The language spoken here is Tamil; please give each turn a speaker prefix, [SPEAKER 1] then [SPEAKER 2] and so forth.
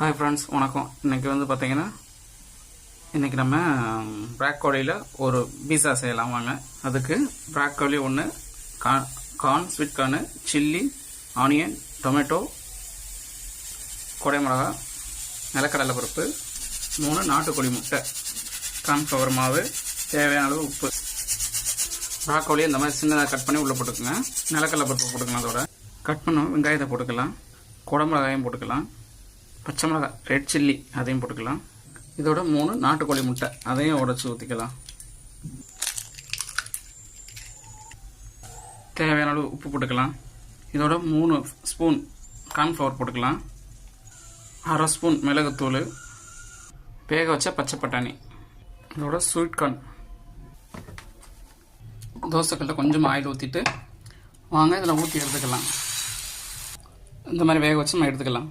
[SPEAKER 1] ஹாய் ஃப்ரெண்ட்ஸ், வணக்கம். இன்றைக்கி பார்த்தீங்கன்னா இன்றைக்கி நம்ம ப்ராக்கோலியில் ஒரு பீஸா செய்யலாம் வாங்க. அதுக்கு ப்ராக்கோலி ஒன்று, கார்ன், ஸ்வீட் கார்னு, சில்லி, ஆனியன், டொமேட்டோ, குடைமிளகா, நிலக்கடலை பருப்பு, 3 நாட்டுக்கோழி முட்டை, கார்ன்ஃப்ளவர் மாவு, தேவையான அளவு உப்பு. ப்ராக்கோலி இந்த மாதிரி சின்னதாக கட் பண்ணி உள்ளே போட்டுக்கோங்க. நிலக்கடலை பருப்பு போட்டுக்கலாம். அதோட கட் பண்ண வெங்காயத்தை போட்டுக்கலாம். குடைமிளகாயும் போட்டுக்கலாம். பச்சை மிளகாய், ரெட் சில்லி அதையும் போட்டுக்கலாம். இதோட 3 நாட்டுக்கோழி முட்டை அதையும் உடைச்சி ஊற்றிக்கலாம். தேவையான அளவு உப்பு போட்டுக்கலாம். இதோட 3 ஸ்பூன் கார்ன்ஃப்ளவர் போட்டுக்கலாம். 1/2 ஸ்பூன் மிளகுத்தூள், வேக வச்ச பச்சை பட்டாணி, இதோட ஸ்வீட் கார்ன். தோசைக்கல்ல கொஞ்சம் ஆயில் ஊற்றிட்டு வாங்க இதில் ஊற்றி எடுத்துக்கலாம். இந்த மாதிரி வேக வச்சு நம்ம எடுத்துக்கலாம்.